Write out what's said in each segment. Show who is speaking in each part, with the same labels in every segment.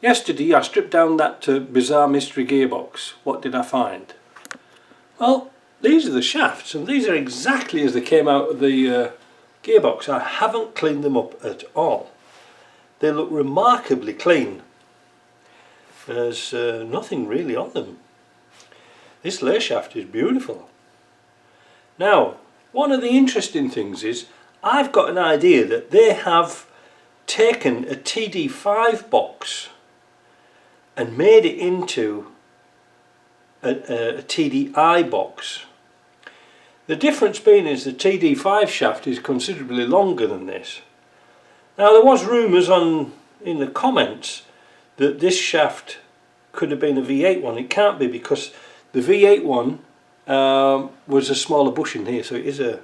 Speaker 1: Yesterday I stripped down that bizarre mystery gearbox. What did I find? Well, these are the shafts, and these are exactly as they came out of the gearbox. I haven't cleaned them up at all. They look remarkably clean. There's nothing really on them. This lay shaft is beautiful. Now, one of the interesting things is I've got an idea that they have taken a TD5 box and made it into a TDI box. The difference being is the TD5 shaft is considerably longer than this. Now, there was rumours in the comments that this shaft could have been a V8 one. It can't be, because the V8 one was a smaller bushing here, so it is a,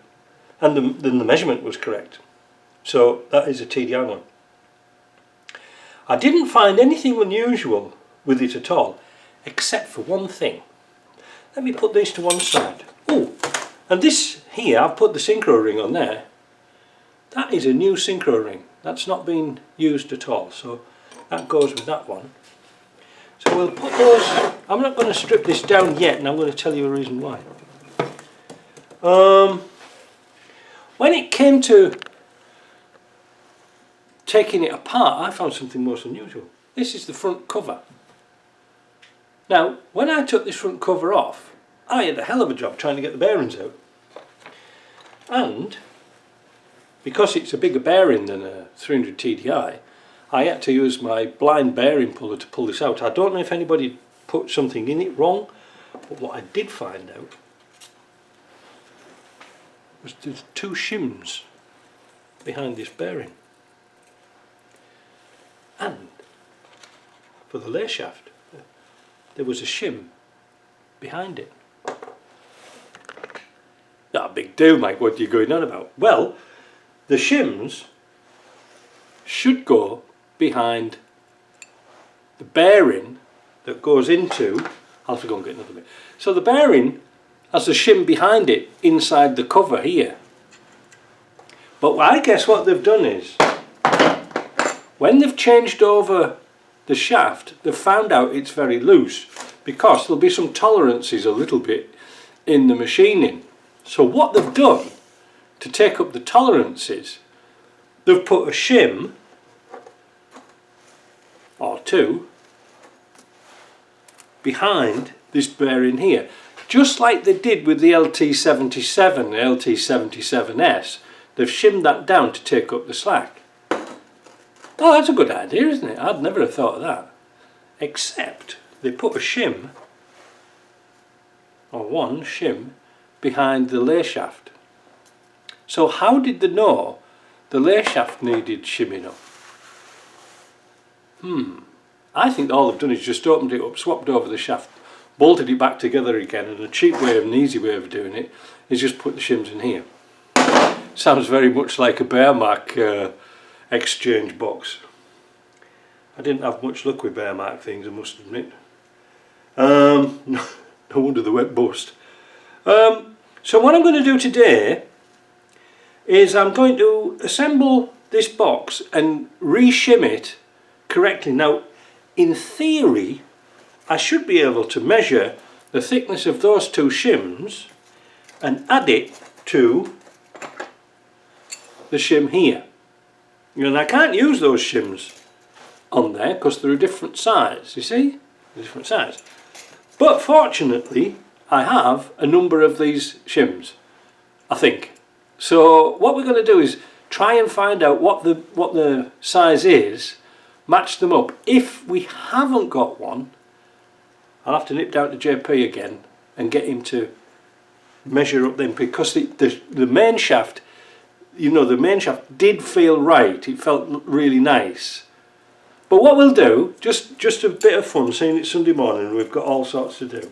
Speaker 1: and then the measurement was correct. So that is a TDI one. I didn't find anything unusual with it at all, except for one thing. Let me put these to one side. Oh, and this here, I've put the synchro ring on there. That is a new synchro ring. That's not been used at all, so that goes with that one. So we'll put those. I'm not going to strip this down yet, and I'm going to tell you a reason why. When it came to taking it apart, I found something most unusual. This is the front cover. Now, when I took this front cover off, I had a hell of a job trying to get the bearings out. And because it's a bigger bearing than a 300 TDI, I had to use my blind bearing puller to pull this out. I don't know if anybody put something in it wrong, but what I did find out was there's two shims behind this bearing. And for the lay shaft, there was a shim behind it. Not a big deal, Mike, what are you going on about? Well, the shims should go behind the bearing that goes into, I'll have to go and get another bit. So the bearing has a shim behind it inside the cover here. But I guess what they've done is, when they've changed over the shaft, they've found out it's very loose, because there'll be some tolerances a little bit in the machining. So what they've done to take up the tolerances, they've put a shim or two behind this bearing here, just like they did with the LT77, the LT77S. They've shimmed that down to take up the slack. Oh, that's a good idea, isn't it? I'd never have thought of that. Except they put a shim, or one shim, behind the lay shaft. So how did they know the lay shaft needed shimming up? I think all they've done is just opened it up, swapped over the shaft, bolted it back together again, and a cheap way and an easy way of doing it is just put the shims in here. Sounds very much like a Bearmark exchange box. I didn't have much luck with Bearmark things, I must admit. No wonder they went bust. So what I'm going to do today is I'm going to assemble this box and re-shim it correctly. Now, in theory, I should be able to measure the thickness of those two shims and add it to the shim here. And I can't use those shims on there because they're a different size, you see? They're a different size. But fortunately, I have a number of these shims, I think. So what we're going to do is try and find out what the size is, match them up. If we haven't got one, I'll have to nip down to JP again and get him to measure up them, because the main shaft, you know, the main shaft did feel right. It felt really nice. But what we'll do, just a bit of fun, seeing it's Sunday morning and we've got all sorts to do.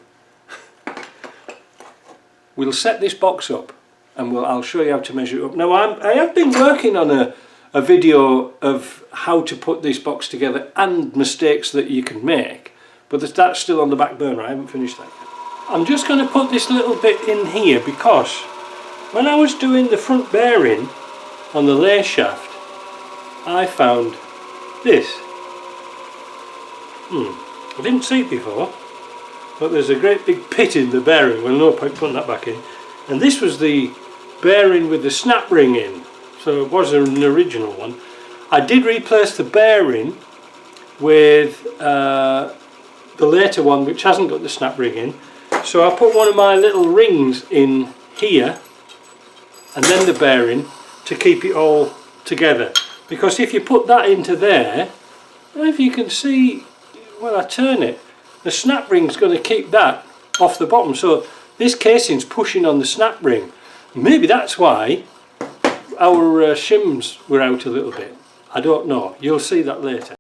Speaker 1: We'll set this box up and I'll show you how to measure it up. Now I have been working on a video of how to put this box together and mistakes that you can make, but that's still on the back burner. I haven't finished that yet. I'm just going to put this little bit in here because when I was doing the front bearing on the lay shaft, I found this. I didn't see it before, but there's a great big pit in the bearing. Well, no point putting that back in. And this was the bearing with the snap ring in, so it was an original one. I did replace the bearing with the later one, which hasn't got the snap ring in. So I put one of my little rings in here and then the bearing to keep it all together, because if you put that into there, if you can see when I turn it, the snap ring's going to keep that off the bottom, so this casing's pushing on the snap ring. Maybe that's why our shims were out a little bit. I don't know, you'll see that later.